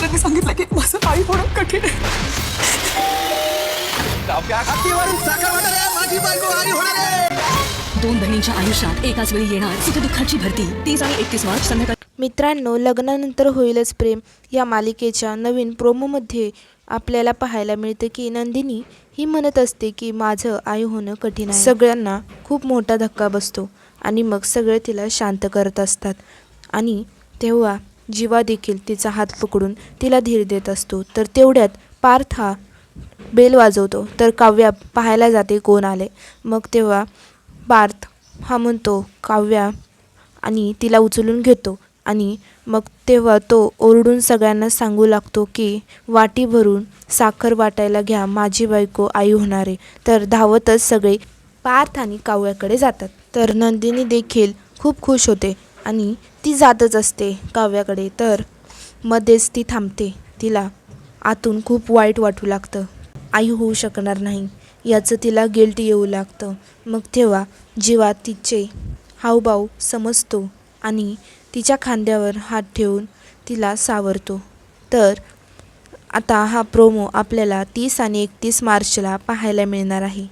डॉक्टरांनी सांगितलं की माझं आई होणं कठीण आहे. दोन बहिणींच्या आयुष्यात एकाच वेळी येणार सुखदुःखाची भरती. 30 आणि 31 मार्च संध्याकाळी. मित्रांनो, लग्नानंतर होईलच प्रेम या मालिकेच्या नवीन प्रोमोमध्ये आपल्याला पाहायला मिळते की नंदिनी ही म्हणत असते की माझं आई होणं कठीण आहे. सगळ्यांना खूप मोठा धक्का बसतो आणि मग सगळे तिला शांत करत असतात. आणि तेव्हा जीवा देखील तिचा हात पकडून तिला धीर देत असतो. तर तेवढ्यात पार्थ हा बेल वाजवतो. तर काव्या पाहायला जाते कोण आले. मग तेव्हा पार्थ हा म्हणतो काव्या आणि तिला उचलून घेतो. आणि मग तेव्हा तो ओरडून सगळ्यांना सांगू लागतो की वाटी भरून साखर वाटायला घ्या, माझी बायको आई होणार आहे. तर धावतच सगळे पार्थ आणि काव्याकडे जातात. तर नंदिनी देखील खूप खुश होते आणि ती जातच असते काव्याकडे. तर मध्येच ती थांबते. तिला आतून खूप वाईट वाटू लागतं. आई होऊ शकणार नाही याचं तिला गिल्ट येऊ लागतं. मग तेव्हा जीवा तिचे हावभाव समजतो आणि तिच्या खांद्यावर हात ठेवून तिला सावरतो. तर आता हा प्रोमो आपल्याला 30 आणि 31 मार्चला पाहायला मिळणार आहे.